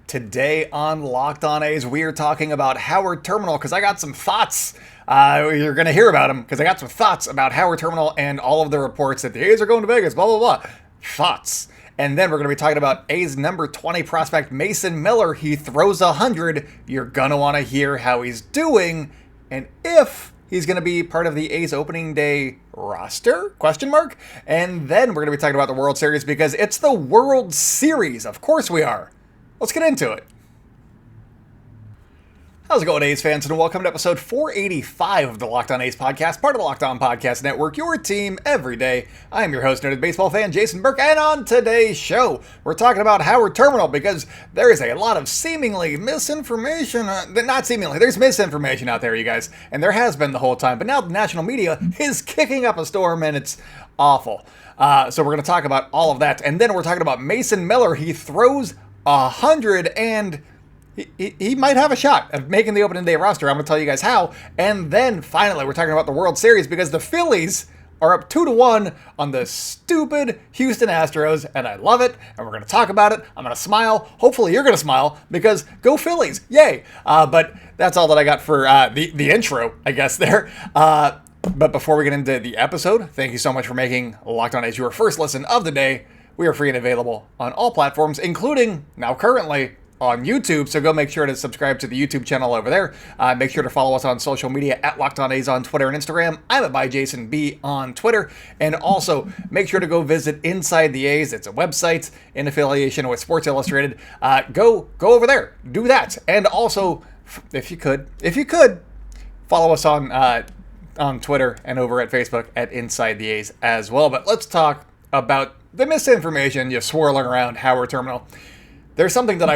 Today on Locked On A's, we are talking about Howard Terminal because I got some thoughts. You're going to hear about them because I got some thoughts about Howard Terminal and all of the reports that the A's are going to Vegas, blah, blah, blah. Thoughts. And then we're going to be talking about A's number 20 prospect Mason Miller. He throws 100. You're going to want to hear how he's doing and if he's going to be part of the A's opening day roster? Question mark. And then we're going to be talking about the World Series because it's the World Series. Of course we are. Let's get into it. How's it going, A's fans, and welcome to episode 485 of the Locked On A's podcast, part of the Locked On Podcast Network, your team every day. I am your host, noted baseball fan Jason Burke, and on today's show, we're talking about Howard Terminal because there is a lot of seemingly misinformation, there's misinformation out there, you guys, and there has been the whole time, but now the national media is kicking up a storm, and it's awful. So we're going to talk about all of that, and then we're talking about Mason Miller. He throws 100 and he might have a shot of making the opening day roster. I'm going to tell you guys how. And then finally, we're talking about the World Series because the Phillies are up 2-1 on the stupid Houston Astros, and I love it, and we're going to talk about it. I'm going to smile. Hopefully you're going to smile because go Phillies. Yay. But that's all that I got for the intro, I guess, there. But before we get into the episode, thank you so much for making Locked On A's your first listen of the day. We are free and available on all platforms, including, now currently, on YouTube, so go make sure to subscribe to the YouTube channel over there. Make sure to follow us on social media at Locked On A's on Twitter and Instagram. I'm at ByJasonB on Twitter. And also, make sure to go visit Inside the A's. It's a website in affiliation with Sports Illustrated. Go over there. Do that. And also, if you could, follow us on Twitter and over at Facebook at Inside the A's as well. But let's talk about the misinformation you swirling around Howard Terminal. There's something that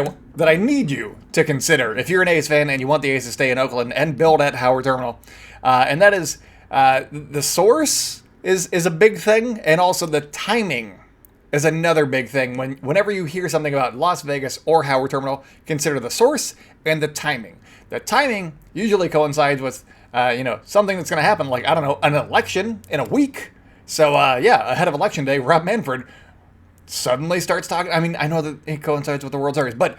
I need you to consider if you're an A's fan and you want the A's to stay in Oakland and build at Howard Terminal, and that is the source is a big thing, and also the timing is another big thing. Whenever you hear something about Las Vegas or Howard Terminal, consider the source and the timing. The timing usually coincides with something that's going to happen, like, I don't know, an election in a week. So, ahead of Election Day, Rob Manfred suddenly starts talking. I mean, I know that it coincides with the World Series, but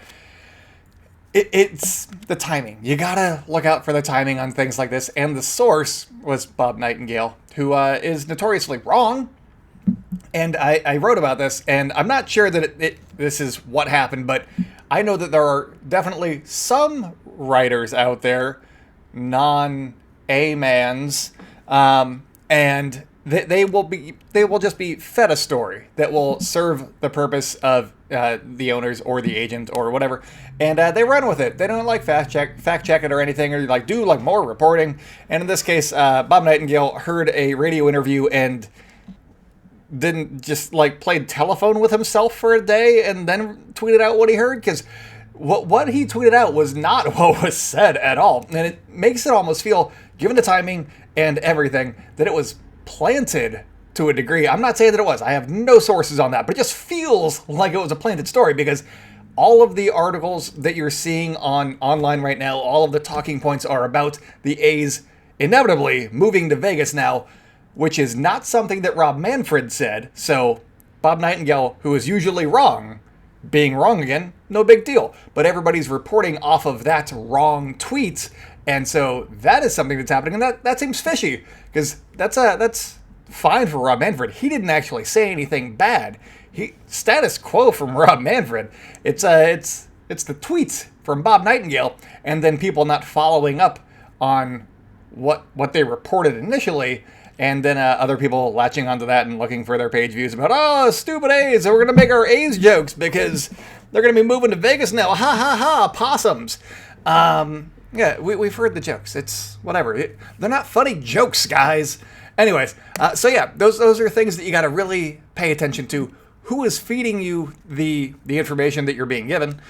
it's the timing. You gotta look out for the timing on things like this. And the source was Bob Nightingale, who is notoriously wrong. And I wrote about this, and I'm not sure that this is what happened, but I know that there are definitely some writers out there, non-A-mans, and they will just be fed a story that will serve the purpose of the owners or the agent or whatever, and they run with it. They don't fact check it or anything, or do more reporting. And in this case, Bob Nightingale heard a radio interview and didn't just played telephone with himself for a day and then tweeted out what he heard, because what he tweeted out was not what was said at all, and it makes it almost feel, given the timing and everything, that it was planted to a degree. I'm not saying that it was. I have no sources on that, but it just feels like it was a planted story, because all of the articles that you're seeing online right now, all of the talking points are about the A's inevitably moving to Vegas now, which is not something that Rob Manfred said. So Bob Nightingale, who is usually wrong, being wrong again, no big deal. But everybody's reporting off of that wrong tweet, and so that is something that's happening, and that seems fishy, because that's fine for Rob Manfred. He didn't actually say anything bad. Status quo from Rob Manfred. It's the tweets from Bob Nightingale, and then people not following up on what they reported initially, and then other people latching onto that and looking for their page views about, stupid A's, we're going to make our A's jokes because they're going to be moving to Vegas now. Ha ha ha, possums. Yeah, we've heard the jokes. It's whatever. They're not funny jokes, guys. Anyways, those are things that you got to really pay attention to. Who is feeding you the information that you're being given,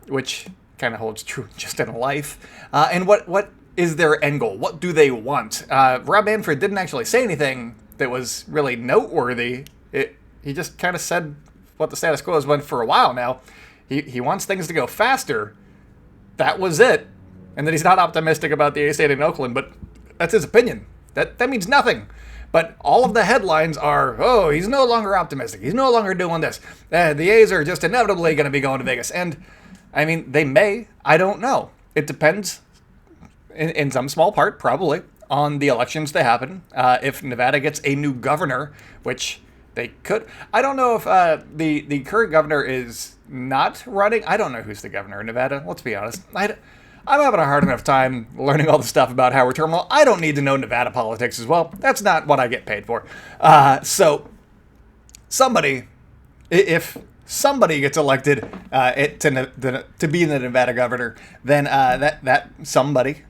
which kind of holds true just in life, and what is their end goal? What do they want? Rob Manfred didn't actually say anything that was really noteworthy. He just kind of said what the status quo has been for a while now. He wants things to go faster. That was it. And that he's not optimistic about the A's staying in Oakland, but that's his opinion. That means nothing. But all of the headlines are, he's no longer optimistic. He's no longer doing this. The A's are just inevitably going to be going to Vegas. And I mean, they may. I don't know. It depends, in some small part, probably, on the elections that happen. If Nevada gets a new governor, which they could. I don't know if the current governor is not running. I don't know who's the governor of Nevada. Let's be honest. I'm having a hard enough time learning all the stuff about Howard Terminal. I don't need to know Nevada politics as well. That's not what I get paid for. So somebody, if somebody gets elected to be the Nevada governor, then that somebody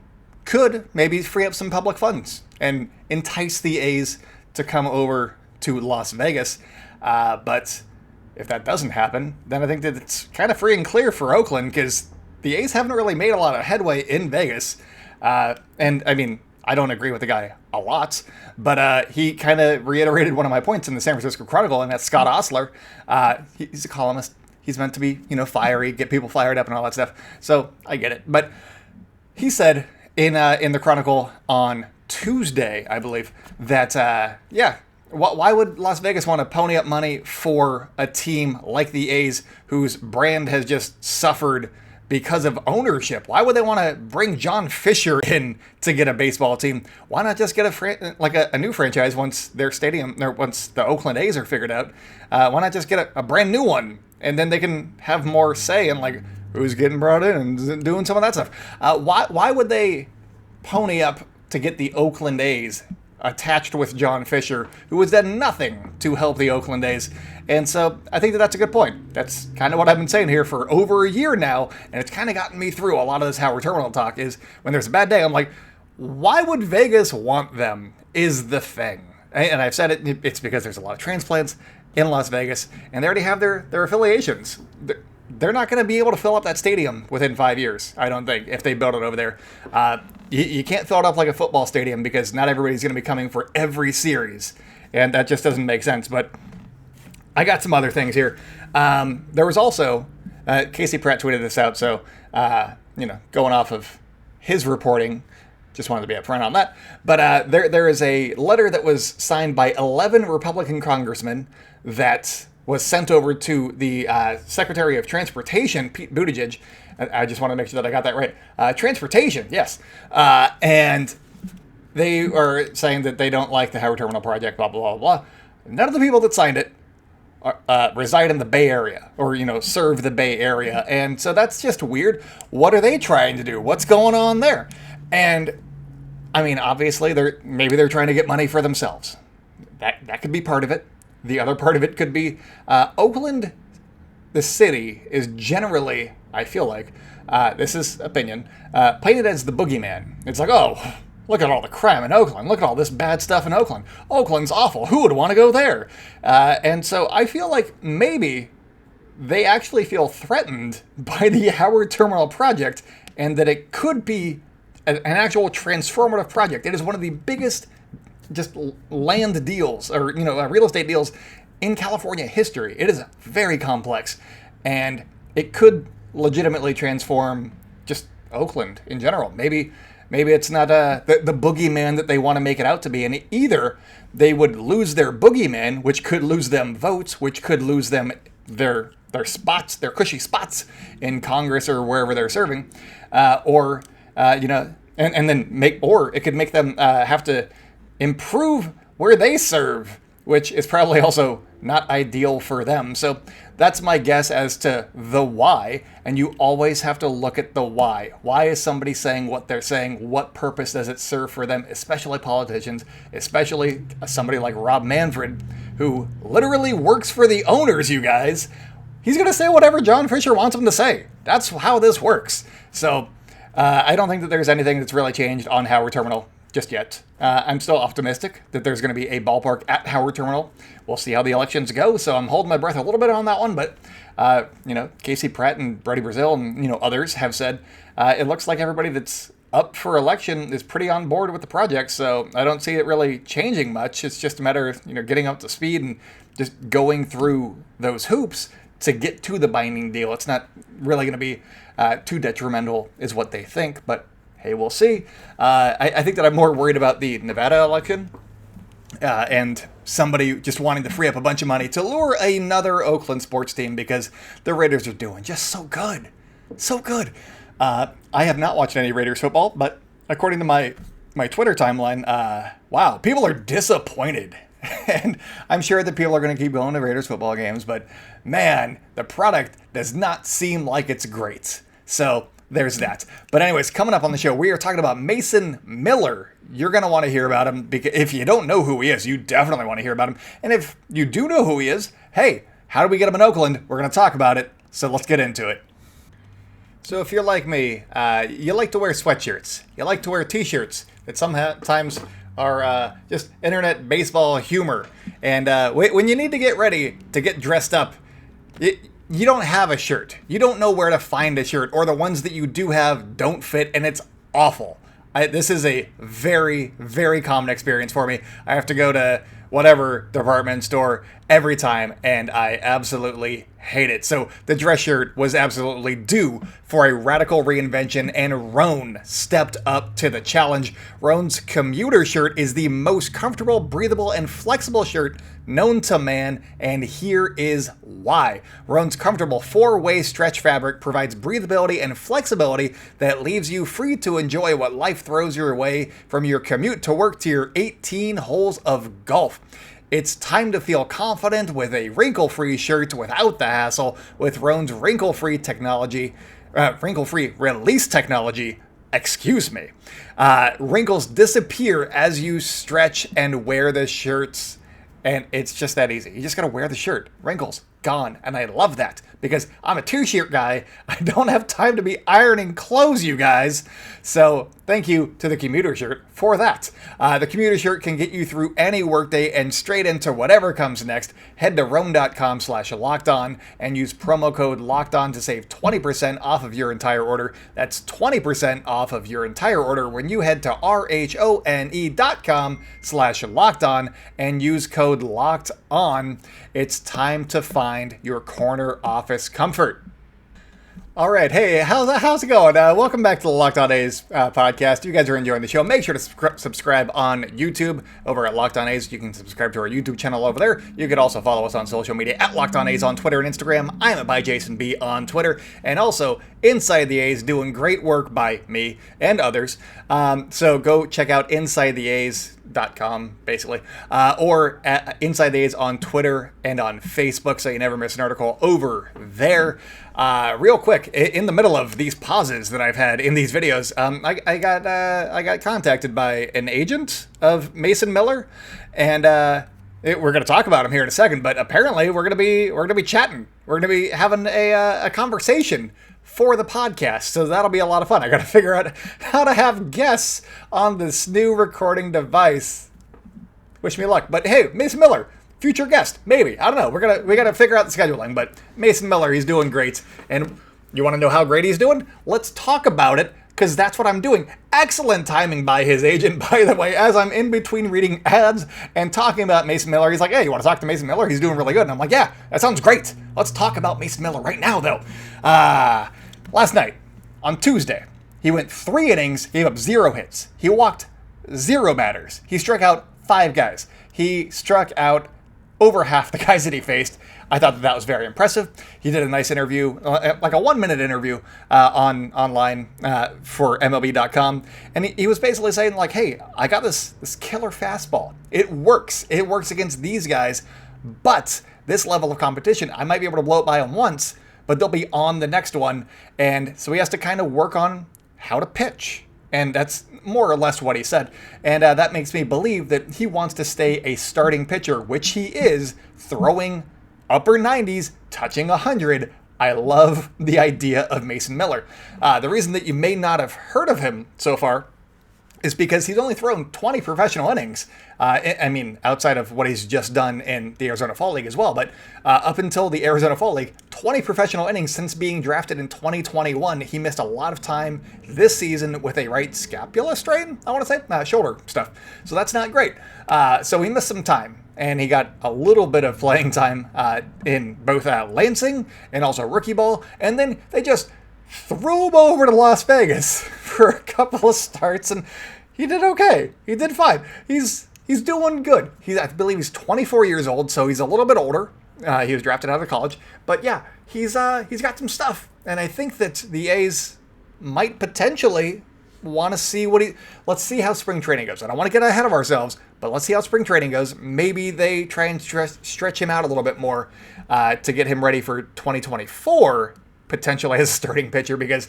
could maybe free up some public funds and entice the A's to come over to Las Vegas. But if that doesn't happen, then I think that it's kind of free and clear for Oakland, because the A's haven't really made a lot of headway in Vegas. And I mean, I don't agree with the guy a lot, but he kind of reiterated one of my points in the San Francisco Chronicle, and that's Scott Osler. He's a columnist. He's meant to be, fiery, get people fired up and all that stuff. So I get it. But he said in the Chronicle on Tuesday, I believe, that, why would Las Vegas want to pony up money for a team like the A's, whose brand has just suffered because of ownership? Why would they want to bring John Fisher in to get a baseball team? Why not just get a new franchise once their stadium, or once the Oakland A's are figured out? Why not just get a brand new one, and then they can have more say in who's getting brought in and doing some of that stuff? Why would they pony up to get the Oakland A's attached with John Fisher, who has done nothing to help the Oakland A's? And so I think that's a good point. That's kind of what I've been saying here for over a year now, and it's kind of gotten me through a lot of this Howard Terminal talk. Is when there's a bad day, I'm like, why would Vegas want them is the thing. And I've said it's because there's a lot of transplants in Las Vegas, and they already have their affiliations. They're not going to be able to fill up that stadium within 5 years, I don't think, if they build it over there. You can't fill it up like a football stadium, because not everybody's going to be coming for every series, and that just doesn't make sense. But I got some other things here. There was also, Casey Pratt tweeted this out, so, going off of his reporting, just wanted to be upfront on that. But there is a letter that was signed by 11 Republican congressmen that was sent over to the Secretary of Transportation, Pete Buttigieg. I just want to make sure that I got that right. Transportation, yes. And they are saying that they don't like the Howard Terminal project, blah, blah, blah, blah. None of the people that signed it reside in the Bay Area, or, serve the Bay Area. And so that's just weird. What are they trying to do? What's going on there? And, I mean, obviously, maybe they're trying to get money for themselves. That could be part of it. The other part of it could be Oakland, the city, is generally, I feel like, this is opinion, painted as the boogeyman. It's like, oh, look at all the crime in Oakland. Look at all this bad stuff in Oakland. Oakland's awful. Who would want to go there? And so I feel like maybe they actually feel threatened by the Howard Terminal project, and that it could be an actual transformative project. It is one of the biggest just land deals, or real estate deals in California history. It is very complex, and it could legitimately transform just Oakland in general. Maybe it's not the boogeyman that they want to make it out to be, and either they would lose their boogeyman, which could lose them votes, which could lose them their spots, their cushy spots in Congress or wherever they're serving, or it could make them have to improve where they serve, which is probably also not ideal for them. So that's my guess as to the why, and you always have to look at the why. Why is somebody saying what they're saying? What purpose does it serve for them, especially politicians, especially somebody like Rob Manfred, who literally works for the owners, you guys. He's going to say whatever John Fisher wants him to say. That's how this works. So I don't think that there's anything that's really changed on Howard Terminal just yet. I'm still optimistic that there's going to be a ballpark at Howard Terminal. We'll see how the elections go, so I'm holding my breath a little bit on that one, but, Casey Pratt and Brady Brazil and, others have said it looks like everybody that's up for election is pretty on board with the project, so I don't see it really changing much. It's just a matter of, getting up to speed and just going through those hoops to get to the binding deal. It's not really going to be too detrimental, is what they think, but hey, we'll see. I think that I'm more worried about the Nevada election and somebody just wanting to free up a bunch of money to lure another Oakland sports team, because the Raiders are doing just so good. So good. I have not watched any Raiders football, but according to my Twitter timeline, wow, people are disappointed. And I'm sure that people are going to keep going to Raiders football games, but man, the product does not seem like it's great. So there's that. But anyways, coming up on the show, we are talking about Mason Miller. You're going to want to hear about him, because if you don't know who he is, you definitely want to hear about him. And if you do know who he is, hey, how do we get him in Oakland? We're going to talk about it. So let's get into it. So if you're like me, you like to wear sweatshirts. You like to wear t-shirts that sometimes are just internet baseball humor. And when you need to get ready to get dressed up, you don't have a shirt. You don't know where to find a shirt, or the ones that you do have don't fit, and it's awful. This is a very, very common experience for me. I have to go to whatever department store every time, and I absolutely hate it. So the dress shirt was absolutely due for a radical reinvention, and Roan stepped up to the challenge. Roan's commuter shirt is the most comfortable, breathable, and flexible shirt known to man, and here is why. Roan's comfortable 4-way stretch fabric provides breathability and flexibility that leaves you free to enjoy what life throws your way, from your commute to work to your 18 holes of golf. It's time to feel confident with a wrinkle-free shirt without the hassle with Roan's wrinkle-free release technology. Excuse me. Wrinkles disappear as you stretch and wear the shirts. And it's just that easy. You just gotta wear the shirt. Wrinkles, gone. And I love that, because I'm a t-shirt guy. I don't have time to be ironing clothes, you guys. So thank you to the commuter shirt for that. The commuter shirt can get you through any workday and straight into whatever comes next. Head to roam.com/lockedon and use promo code LOCKEDON to save 20% off of your entire order. That's 20% off of your entire order when you head to RHONE.com/lockedon and use code LOCKEDON. It's time to find your corner office comfort. All right, hey, how's it going? Welcome back to the Locked On A's podcast. If you guys are enjoying the show, make sure to subscribe on YouTube over at Locked On A's. You can subscribe to our YouTube channel over there. You can also follow us on social media at Locked On A's on Twitter and Instagram. I'm at ByJasonB on Twitter, and also Inside the A's, doing great work by me and others. So go check out InsideTheA's.com, basically, or at Inside the A's on Twitter and on Facebook, so you never miss an article over there. Real quick, in the middle of these pauses that I've had in these videos, I got contacted by an agent of Mason Miller, and we're going to talk about him here in a second. But apparently, we're going to be chatting. We're going to be having a conversation for the podcast, so that'll be a lot of fun. I got to figure out how to have guests on this new recording device. Wish me luck. But hey, Mason Miller, future guest, maybe. I don't know. We gotta figure out the scheduling. But Mason Miller, he's doing great. And you want to know how great he's doing? Let's talk about it, because that's what I'm doing. Excellent timing by his agent, by the way, as I'm in between reading ads and talking about Mason Miller. He's like, hey, you want to talk to Mason Miller? He's doing really good. And I'm like, yeah, that sounds great. Let's talk about Mason Miller right now, though. Last night, on Tuesday, he went 3 innings, gave up 0 hits. He walked 0 batters. He struck out 5 guys. He struck out over half the guys that he faced. I thought that was very impressive. He did a nice interview, like a 1-minute interview online for MLB.com. And he was basically saying, like, hey, I got this killer fastball. It works. It works against these guys. But this level of competition, I might be able to blow it by them once, but they'll be on the next one. And so he has to kind of work on how to pitch. And that's more or less what he said. And that makes me believe that he wants to stay a starting pitcher, which he is, throwing upper 90s, touching 100. I love the idea of Mason Miller. The reason that you may not have heard of him so far is because he's only thrown 20 professional innings. I mean, outside of what he's just done in the Arizona Fall League as well. But up until the Arizona Fall League, 20 professional innings since being drafted in 2021. He missed a lot of time this season with a right scapula strain, I want to say, shoulder stuff. So that's not great. So he missed some time. And he got a little bit of playing time in both Lansing and also rookie ball. And then they just threw him over to Las Vegas for a couple of starts, and he did okay. He did fine. He's doing good. I believe he's 24 years old, so he's a little bit older. He was drafted out of college, but yeah, he's got some stuff. And I think that the A's might potentially want to see let's see how spring training goes. I don't want to get ahead of ourselves, but let's see how spring training goes. Maybe they try and stretch him out a little bit more to get him ready for 2024, potentially as a starting pitcher, because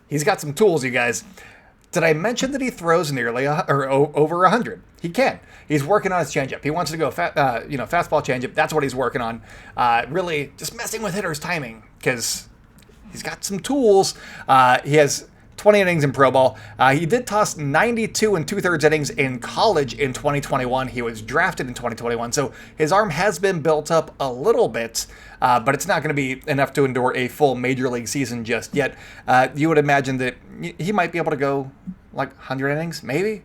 he's got some tools, you guys. Did I mention that he throws nearly over 100? He can. He's working on his changeup. He wants to go fastball changeup. That's what he's working on. Really just messing with hitters' timing, because he's got some tools. He has 20 innings in pro ball. He did toss 92 and 2/3 innings in college in 2021. He was drafted in 2021, so his arm has been built up a little bit, but it's not going to be enough to endure a full major league season just yet. You would imagine that he might be able to go like 100 innings, maybe.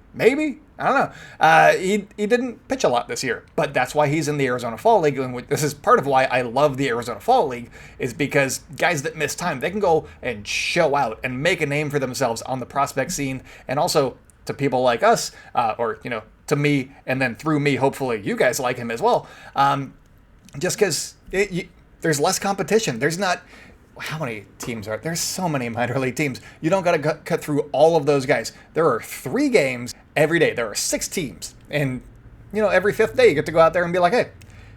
I don't know. He didn't pitch a lot this year, but that's why he's in the Arizona Fall League. And this is part of why I love the Arizona Fall League, is because guys that miss time, they can go and show out and make a name for themselves on the prospect scene, and also to people like us, or to me, and then through me, hopefully you guys like him as well. Just because there's less competition. There's not. How many teams are there? There's so many minor league teams. You don't got to cut through all of those guys. There are 3 games every day. There are 6 teams. And, every 5th day you get to go out there and be like, hey,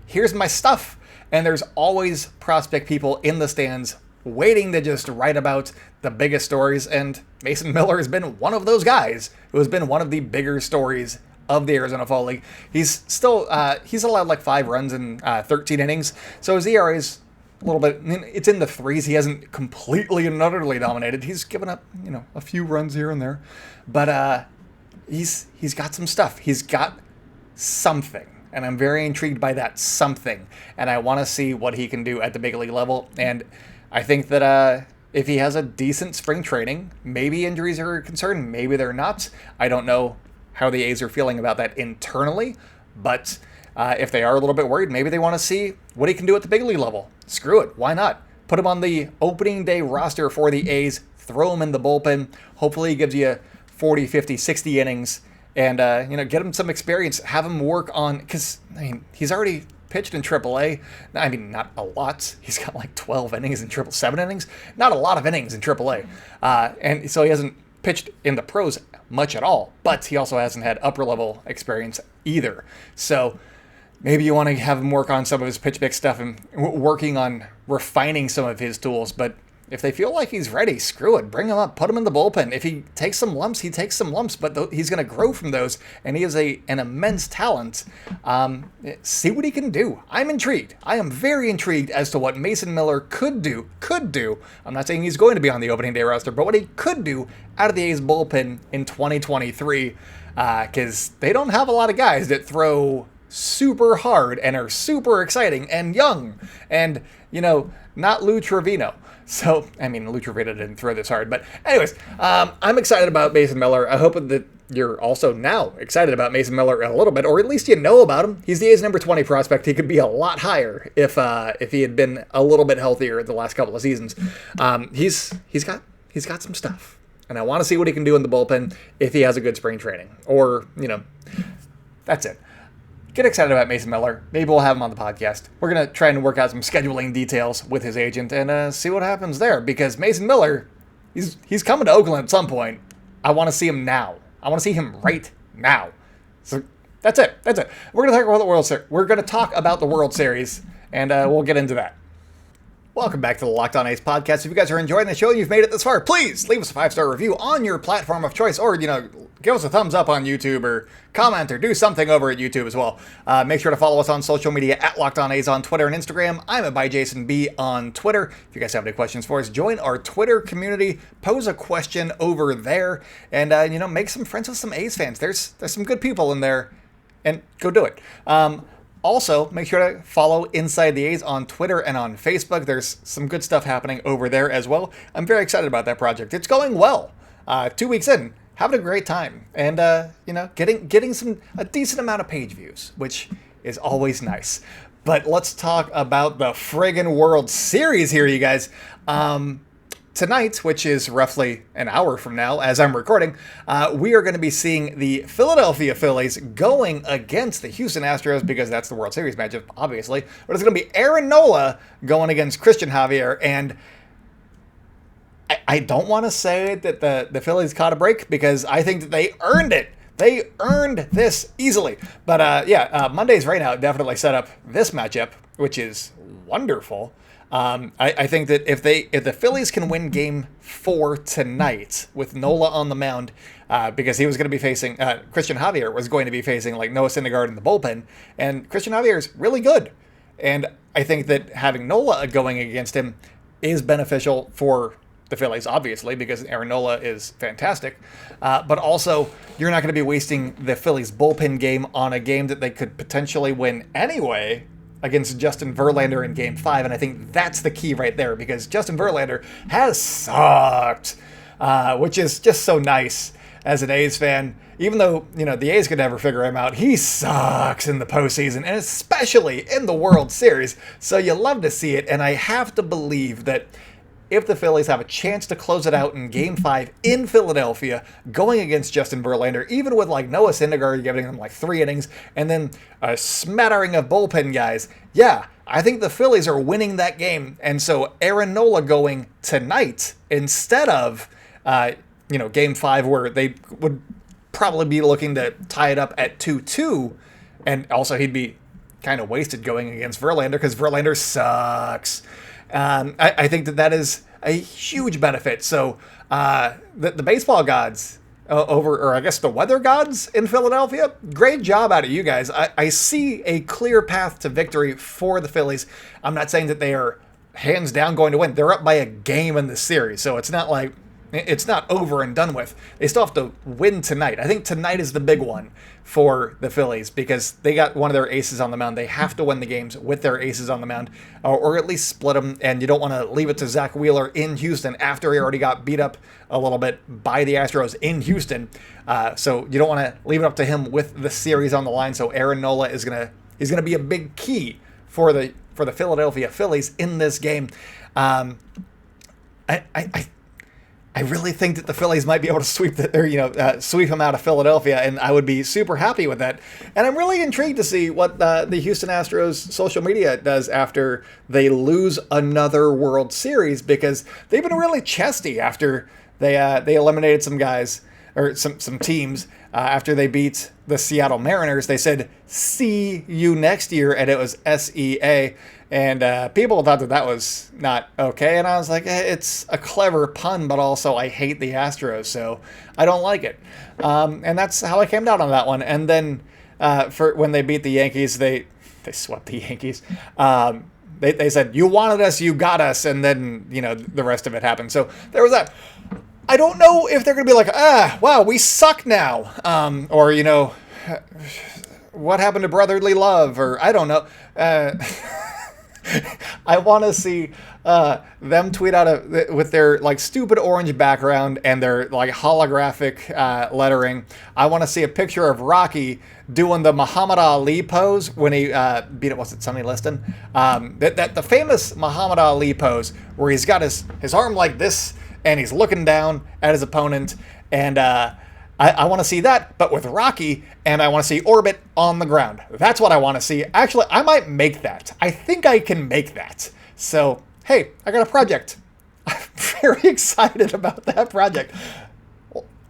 here's my stuff. And there's always prospect people in the stands waiting to just write about the biggest stories. And Mason Miller has been one of those guys who has been one of the bigger stories of the Arizona Fall League. He's still, he's allowed like 5 runs in 13 innings. So his ERA is a little bit, it's in the 3s. He hasn't completely and utterly dominated. He's given up, a few runs here and there, but he's got some stuff. He's got something, and I'm very intrigued by that something. And I want to see what he can do at the big league level. And I think that if he has a decent spring training, maybe injuries are a concern, maybe they're not. I don't know how the A's are feeling about that internally, but if they are a little bit worried, maybe they want to see what he can do at the big league level. Screw it. Why not? Put him on the opening day roster for the A's. Throw him in the bullpen. Hopefully he gives you 40, 50, 60 innings. And, get him some experience. Have him work on... Because, he's already pitched in AAA. Not a lot. He's got like 12 innings in AAA. 7 innings? Not a lot of innings in AAA. And so he hasn't pitched in the pros much at all. But he also hasn't had upper-level experience either. So... maybe you want to have him work on some of his pitch mix stuff and working on refining some of his tools. But if they feel like he's ready, screw it. Bring him up. Put him in the bullpen. If he takes some lumps, he takes some lumps. But he's going to grow from those. And he is an immense talent. See what he can do. I'm intrigued. I am very intrigued as to what Mason Miller could do. I'm not saying he's going to be on the opening day roster, but what he could do out of the A's bullpen in 2023. Because they don't have a lot of guys that throw super hard and are super exciting and young and, not Lou Trevino. So, Lou Trevino didn't throw this hard. But anyways, I'm excited about Mason Miller. I hope that you're also now excited about Mason Miller a little bit, or at least you know about him. He's the A's number 20 prospect. He could be a lot higher if he had been a little bit healthier the last couple of seasons. He's got some stuff. And I want to see what he can do in the bullpen if he has a good spring training. Or, that's it. Get excited about Mason Miller. Maybe we'll have him on the podcast. We're going to try and work out some scheduling details with his agent and see what happens there. Because Mason Miller, he's coming to Oakland at some point. I want to see him now. I want to see him right now. So that's it. We're going to talk about the World Series. We're going to talk about the World Series, and we'll get into that. Welcome back to the Locked On A's podcast. If you guys are enjoying the show and you've made it this far, please leave us a 5-star review on your platform of choice, or, give us a thumbs up on YouTube, or comment, or do something over at YouTube as well. Make sure to follow us on social media at Locked On A's on Twitter and Instagram. I'm at ByJasonB on Twitter. If you guys have any questions for us, join our Twitter community, pose a question over there, and, make some friends with some A's fans. There's some good people in there, and go do it. Also, make sure to follow Inside the A's on Twitter and on Facebook. There's some good stuff happening over there as well. I'm very excited about that project. It's going well. 2 weeks in, having a great time, and getting a decent amount of page views, which is always nice. But let's talk about the friggin' World Series here, you guys. Tonight, which is roughly an hour from now as I'm recording, we are going to be seeing the Philadelphia Phillies going against the Houston Astros, because that's the World Series matchup, obviously. But it's going to be Aaron Nola going against Christian Javier, and I don't want to say that the Phillies caught a break because I think that they earned it. They earned this easily. But Monday's rainout definitely set up this matchup, which is wonderful. I think that if the Phillies can win Game 4 tonight with Nola on the mound, because he was going to be facing Christian Javier was going to be facing like Noah Syndergaard in the bullpen, and Christian Javier is really good, and I think that having Nola going against him is beneficial for the Phillies, obviously, because Aaron Nola is fantastic. But also, you're not going to be wasting the Phillies bullpen game on a game that they could potentially win anyway against Justin Verlander in Game 5. And I think that's the key right there, because Justin Verlander has sucked, which is just so nice as an A's fan. Even though, the A's could never figure him out, he sucks in the postseason, and especially in the World Series. So you love to see it, and I have to believe that if the Phillies have a chance to close it out in Game 5 in Philadelphia, going against Justin Verlander, even with like Noah Syndergaard giving them like 3 innings, and then a smattering of bullpen guys, I think the Phillies are winning that game. And so Aaron Nola going tonight instead of, Game 5, where they would probably be looking to tie it up at 2-2, and also he'd be kind of wasted going against Verlander because Verlander sucks. I think that is a huge benefit. So the baseball gods or I guess the weather gods in Philadelphia, great job out of you guys. I see a clear path to victory for the Phillies. I'm not saying that they are hands down going to win. They're up by a game in the series, so it's not like it's not over and done with. They still have to win tonight. I think tonight is the big one for the Phillies because they got one of their aces on the mound. They have to win the games with their aces on the mound, or at least split them, and you don't want to leave it to Zach Wheeler in Houston after he already got beat up a little bit by the Astros in Houston. So you don't want to leave it up to him with the series on the line. So Aaron Nola is gonna be a big key for the Philadelphia Phillies in this game. I really think that the Phillies might be able to sweep him out of Philadelphia, and I would be super happy with that. And I'm really intrigued to see what the Houston Astros social media does after they lose another World Series, because they've been really chesty after they eliminated some guys or some teams after they beat the Seattle Mariners. They said, "See you next year," and it was SEA. And people thought that was not okay. And I was like, it's a clever pun, but also I hate the Astros, so I don't like it. And that's how I came down on that one. And then for when they beat the Yankees, they swept the Yankees. They said, "You wanted us, you got us." And then, the rest of it happened. So there was that. I don't know if they're going to be like, wow, we suck now. Or, what happened to brotherly love? Or I don't know. I want to see them tweet out with their like stupid orange background and their like holographic lettering. I want to see a picture of Rocky doing the Muhammad Ali pose when he beat it. Was it Sonny Liston? That the famous Muhammad Ali pose where he's got his arm like this and he's looking down at his opponent. And I want to see that, but with Rocky, and I want to see Orbit on the ground. That's what I want to see. Actually, I might make that. I think I can make that. So, hey, I got a project. I'm very excited about that project.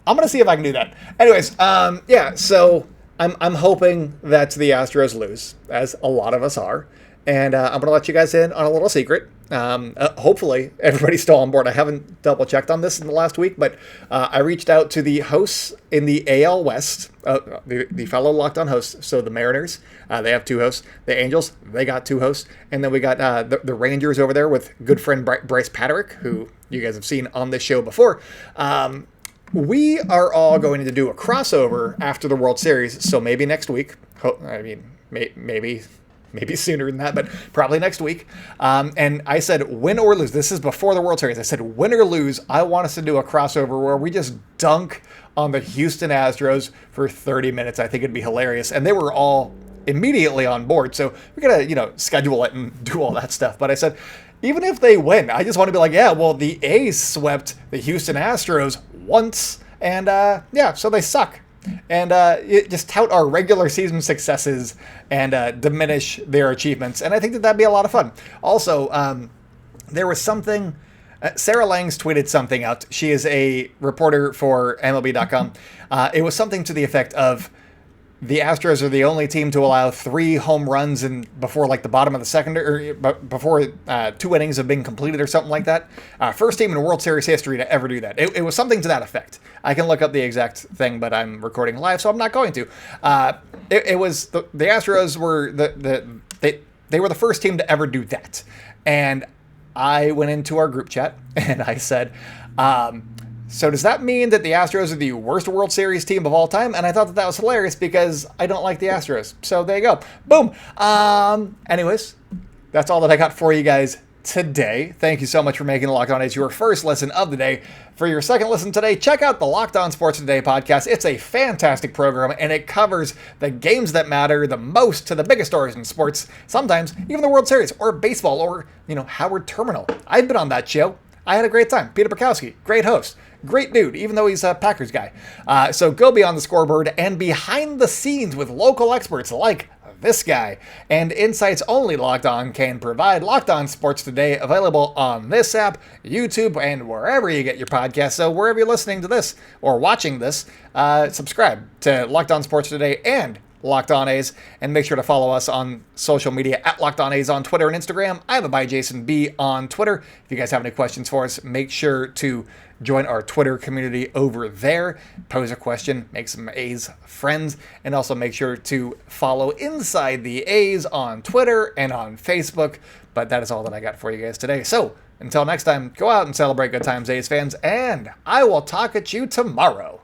I'm going to see if I can do that. Anyways, so I'm hoping that the Astros lose, as a lot of us are. And I'm going to let you guys in on a little secret. Hopefully everybody's still on board. I haven't double checked on this in the last week, but I reached out to the hosts in the AL West, the fellow Locked On hosts. So the Mariners, they have 2 hosts. The Angels, they got 2 hosts. And then we got the Rangers over there with good friend Bryce Patrick, who you guys have seen on this show before. We are all going to do a crossover after the World Series. So maybe next week. Maybe sooner than that, but probably next week. And I said, win or lose. This is before the World Series. I said, win or lose, I want us to do a crossover where we just dunk on the Houston Astros for 30 minutes. I think it'd be hilarious. And they were all immediately on board. So we're going to, schedule it and do all that stuff. But I said, even if they win, I just want to be like, the A's swept the Houston Astros once. And so they suck. And just tout our regular season successes and diminish their achievements. And I think that'd be a lot of fun. Also, there was something Sarah Langs tweeted something out. She is a reporter for MLB.com. It was something to the effect of, the Astros are the only team to allow 3 home runs before like the bottom of the second, or before 2 innings have been completed, or something like that. First team in World Series history to ever do that. It was something to that effect. I can look up the exact thing, but I'm recording live, so I'm not going to. It was the Astros were they were the first team to ever do that, and I went into our group chat and I said, so does that mean that the Astros are the worst World Series team of all time? And I thought that was hilarious because I don't like the Astros. So there you go. Boom. Anyways, that's all that I got for you guys today. Thank you so much for making the Locked On A's your first listen of the day. For your second listen today, check out the Locked On Sports Today podcast. It's a fantastic program, and it covers the games that matter the most to the biggest stories in sports, sometimes even the World Series, or baseball, or, Howard Terminal. I've been on that show. I had a great time. Peter Bukowski, great host. Great dude, even though he's a Packers guy. So go beyond the scoreboard and behind the scenes with local experts like this guy, and insights only Locked On can provide. Locked On Sports Today, available on this app, YouTube, and wherever you get your podcasts. So wherever you're listening to this or watching this, subscribe to Locked On Sports Today and Locked On A's, and make sure to follow us on social media at Locked On A's on Twitter and Instagram. I have a by Jason B on Twitter. If you guys have any questions for us, make sure to join our Twitter community over there. Pose a question, make some A's friends, and also make sure to follow Inside the A's on Twitter and on Facebook. But that is all that I got for you guys today. So until next time, go out and celebrate good times, A's fans, and I will talk at you tomorrow.